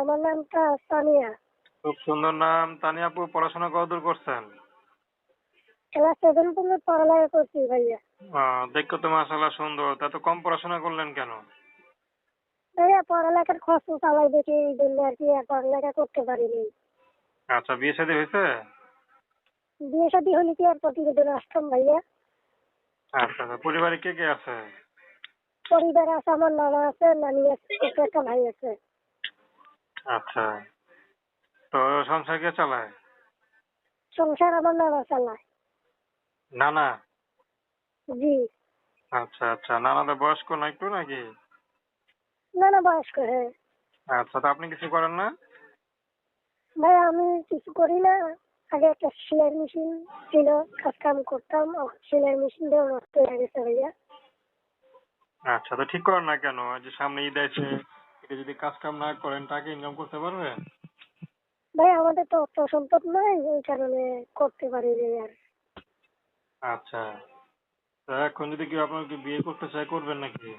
আমার নামটা সানিয়া। খুব সুন্দর নাম তানিয়া আপু। পড়াশোনা কতদূর করছেন? ক্লাস 7 পর্যন্ত পড়ালেখা করছি ভাইয়া। দেখতে তো মাশাআল্লাহ সুন্দর, তা তো কম পড়াশোনা করলেন কেন? ভাইয়া পড়ালেখার খরচ চালাই দেখি এই জন্য আর কি আর পড়ালেখা করতে পারিনি। আচ্ছা, বিয়ে শাদী হয়েছে? বিয়ে শাদী হলে কি আর প্রতিবেদন আসতাম ভাইয়া? আচ্ছা আচ্ছা, পরিবারে কে কে আছে? পরিবারে আছে, আমার নানা আছে, নানি আছে, ছোট একটা ভাই আছে। আচ্ছা, তো সংসার কে চালায়? সংসার আমার নানা চালায়। নানা? জি। আচ্ছা আচ্ছা, নানাদের বয়স্ক না একটু নাকি? নানা বয়স্ক, হ্যাঁ। আচ্ছা, তো আপনি কিছু করেন না? ভাই আমি কিছু করি না। আগে একটা সেলাই মেশিন ছিল, কাজ কাম করতাম, সেলাই মেশিন দিয়ে নষ্ট হয়ে গেছে ভাইয়া। আচ্ছা, তো ঠিক করেন না কেন? এই যে সামনে ঈদ আছে, এটা যদি কাজ কাম না করেন টাকা ইনকাম করতে পারবেন? ভাই আমাদের তো অর্থ সম্পদ নাই, এই কারণে করতে পারি না আর। আচ্ছা, তো এখন যদি কেউ আপনাকে বিয়ে করতে চায় করবেন নাকি?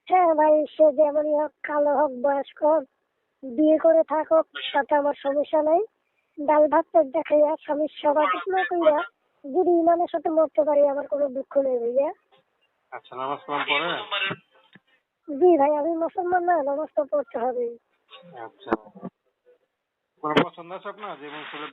হ্যাঁ ভাই, সে যেমনই হোক, কালো হোক বয়স্ক হোক, বিয়ে করে থাকুক, তাতে আমার সমস্যা নাই। ডাল ভাত পেট দেখাইয়া স্বামীর সেবা যত্ন কইরা যদি ইমানের সাথে মরতে পারি, আমার কোনো দুঃখ নেই ভাইয়া। আচ্ছা, নামাজ কালাম পড়েন? জি ভাই, আমি মুসলমান না, নামাজ তো পড়তে হবে। আচ্ছা, কোনো পছন্দ আছে আপনার জীবন ছেলে?